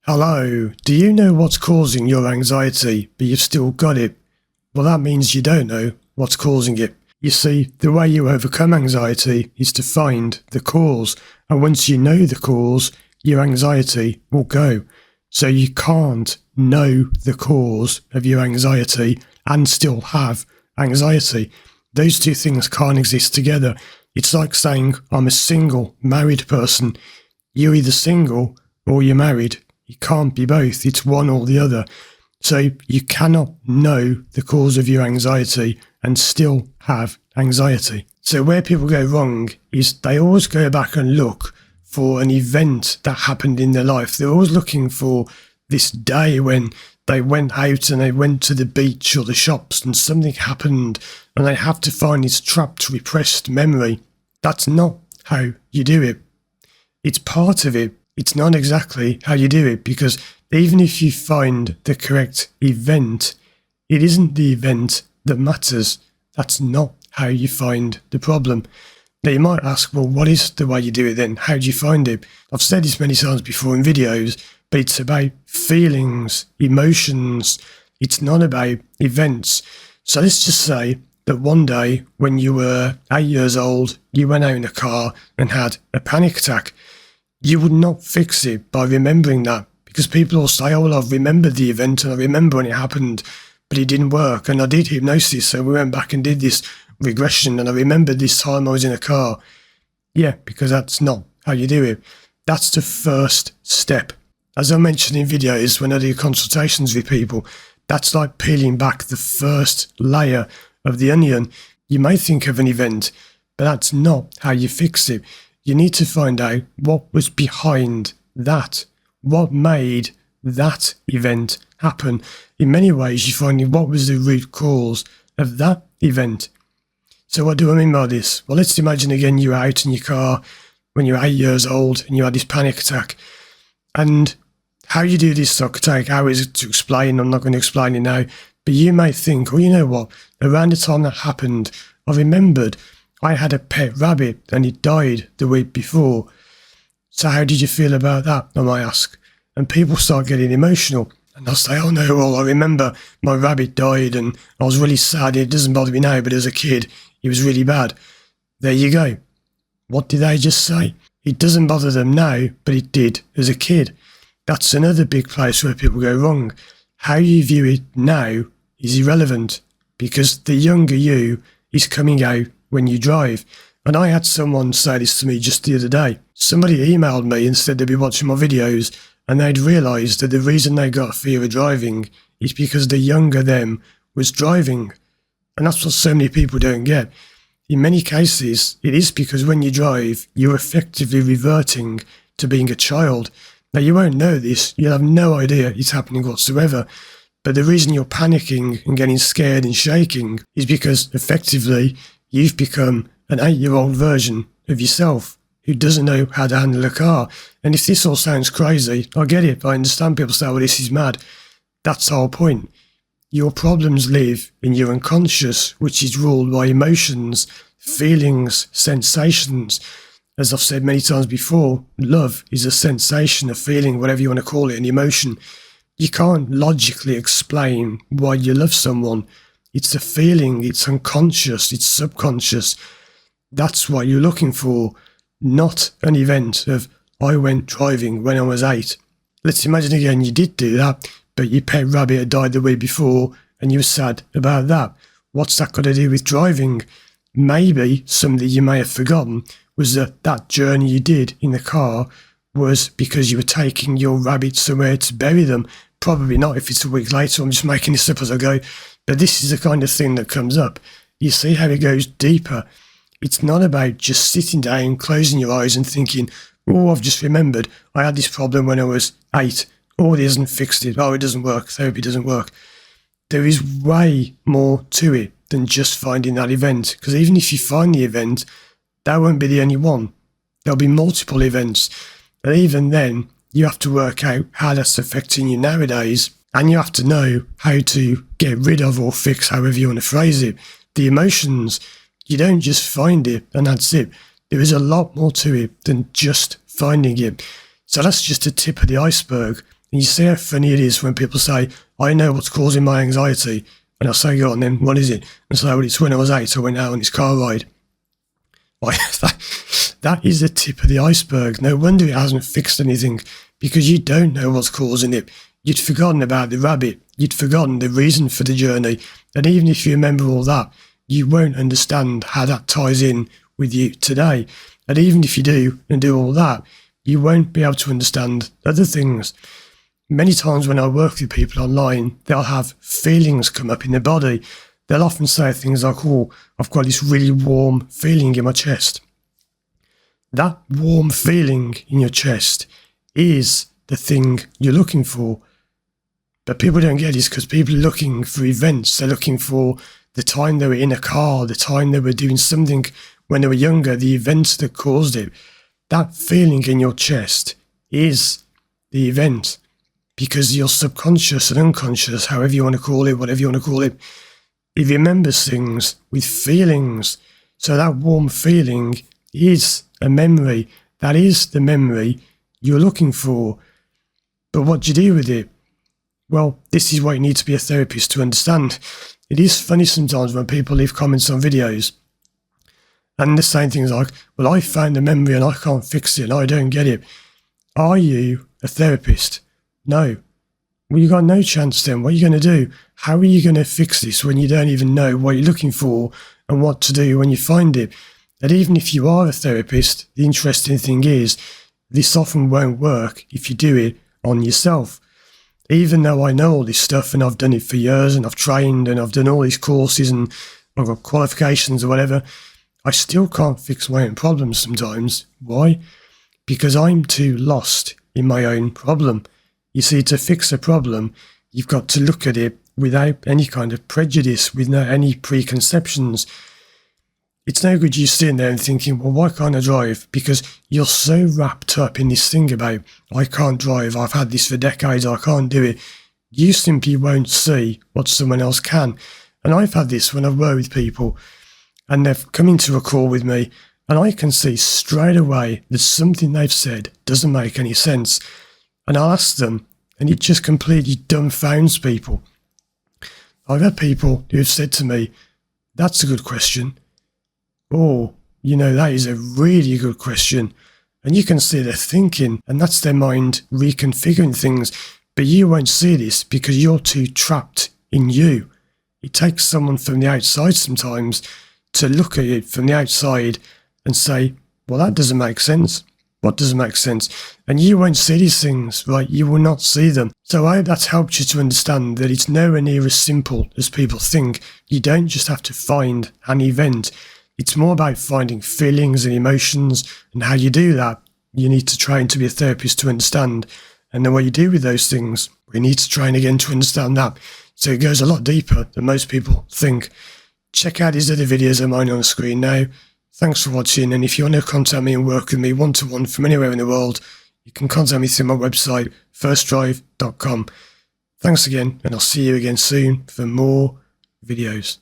Hello, do you know what's causing your anxiety, but you've still got it? Well, that means you don't know what's causing it. You see, the way you overcome anxiety is to find the cause, and once you know the cause, your anxiety will go. So you can't know the cause of your anxiety and still have anxiety. Those two things can't exist together. It's like saying, I'm a single, married person. You're either single or you're married. You can't be both. It's one or the other. So you cannot know the cause of your anxiety and still have anxiety. So where people go wrong is they always go back and look for an event that happened in their life. They're always looking for this day when they went out and they went to the beach or the shops and something happened and they have to find this trapped, repressed memory. That's not how you do it. It's part of it. It's not exactly how you do it, because even if you find the correct event, it isn't the event that matters. That's not how you find the problem. Now you might ask, well, what is the way you do it then? How do you find it? I've said this many times before in videos, but it's about feelings, emotions. It's not about events. So let's just say that one day when you were 8 years old, you went out in a car and had a panic attack. You would not fix it by remembering that, because people will say, oh, well, I've remembered the event and I remember when it happened, but it didn't work. And I did hypnosis, so we went back and did this regression and I remembered this time I was in a car. Yeah, because that's not how you do it. That's the first step. As I mentioned in videos when I do consultations with people, that's like peeling back the first layer of the onion. You may think of an event, but that's not how you fix it. You need to find out what was behind that, what made that event happen. In many ways, you find what was the root cause of that event. So what do I mean by this? Well, let's imagine again you were out in your car when you were 8 years old and you had this panic attack. And how you do this, I could take hours to explain. I'm not going to explain it now. But you may think, well, you know what? Around the time that happened, I remembered I had a pet rabbit and it died the week before. So how did you feel about that? I might ask. And people start getting emotional. And they'll say, oh no, well, I remember my rabbit died and I was really sad. It doesn't bother me now, but as a kid, it was really bad. There you go. What did they just say? It doesn't bother them now, but it did as a kid. That's another big place where people go wrong. How you view it now is irrelevant, because the younger you is coming out when you drive. And I had someone say this to me just the other day. Somebody emailed me and said they'd be watching my videos and they'd realised that the reason they got fear of driving is because the younger them was driving. And that's what so many people don't get. In many cases, it is because when you drive, you're effectively reverting to being a child. Now, you won't know this. You'll have no idea it's happening whatsoever. But the reason you're panicking and getting scared and shaking is because effectively you've become an 8-year-old version of yourself who doesn't know how to handle a car. And if this all sounds crazy, I get it. I understand people say, well, this is mad. That's the whole point. Your problems live in your unconscious, which is ruled by emotions, feelings, sensations. As I've said many times before, love is a sensation, a feeling, whatever you want to call it, an emotion. You can't logically explain why you love someone. It's a feeling, it's unconscious, it's subconscious. That's what you're looking for, not an event of, I went driving when I was 8. Let's imagine again you did do that, but your pet rabbit had died the week before and you were sad about that. What's that got to do with driving? Maybe something you may have forgotten was that journey you did in the car was because you were taking your rabbit somewhere to bury them. Probably not if it's a week later. I'm just making this up as I go. But this is the kind of thing that comes up. You see how it goes deeper. It's not about just sitting down, closing your eyes and thinking, oh, I've just remembered I had this problem when I was 8. Oh, it hasn't fixed it. Oh, it doesn't work. Therapy doesn't work. There is way more to it than just finding that event. Because even if you find the event, that won't be the only one. There'll be multiple events. And even then, you have to work out how that's affecting you nowadays. And you have to know how to get rid of or fix, however you want to phrase it, the emotions. You don't just find it and that's it. There is a lot more to it than just finding it. So that's just the tip of the iceberg. And you see how funny it is when people say, I know what's causing my anxiety. And I'll say, go on then, what is it? And say, well, it's when I was 8, I went out on this car ride. Why, that is the tip of the iceberg. No wonder it hasn't fixed anything, because you don't know what's causing it. You'd forgotten about the rabbit. You'd forgotten the reason for the journey. And even if you remember all that, you won't understand how that ties in with you today. And even if you do and do all that, you won't be able to understand other things. Many times when I work with people online, they'll have feelings come up in their body. They'll often say things like, oh, I've got this really warm feeling in my chest. That warm feeling in your chest is the thing you're looking for. But people don't get this because people are looking for events. They're looking for the time they were in a car, the time they were doing something when they were younger, the events that caused it. That feeling in your chest is the event, because your subconscious and unconscious, however you want to call it, whatever you want to call it, it remembers things with feelings. So that warm feeling is a memory. That is the memory you're looking for. But what do you do with it? Well, this is what you need to be a therapist to understand. It is funny sometimes when people leave comments on videos and they're saying things like, well, I found a memory and I can't fix it and I don't get it. Are you a therapist? No. Well, you got no chance then. What are you going to do? How are you going to fix this when you don't even know what you're looking for and what to do when you find it? And even if you are a therapist, the interesting thing is this often won't work if you do it on yourself. Even though I know all this stuff and I've done it for years and I've trained and I've done all these courses and I've got qualifications or whatever, I still can't fix my own problems sometimes. Why? Because I'm too lost in my own problem. You see, to fix a problem, you've got to look at it without any kind of prejudice, without any preconceptions. It's no good you sitting there and thinking, well, why can't I drive? Because you're so wrapped up in this thing about, I can't drive, I've had this for decades, I can't do it. You simply won't see what someone else can. And I've had this when I've worked with people and they've come into a call with me and I can see straight away that something they've said doesn't make any sense. And I'll ask them and it just completely dumbfounds people. I've had people who have said to me, that's a good question. Oh, that is a really good question. And you can see they're thinking, and that's their mind reconfiguring things. But you won't see this because you're too trapped in you. It takes someone from the outside sometimes to look at it from the outside and say, well, that doesn't make sense. What doesn't make sense? And you won't see these things, right? You will not see them. So I hope that's helped you to understand that it's nowhere near as simple as people think. You don't just have to find an event. It's more about finding feelings and emotions, and how you do that, you need to train to be a therapist to understand. And then what you do with those things, we need to train again to understand that. So it goes a lot deeper than most people think. Check out these other videos of mine on the screen now. Thanks for watching, and if you want to contact me and work with me one-to-one from anywhere in the world, you can contact me through my website, firstdrive.com. Thanks again, and I'll see you again soon for more videos.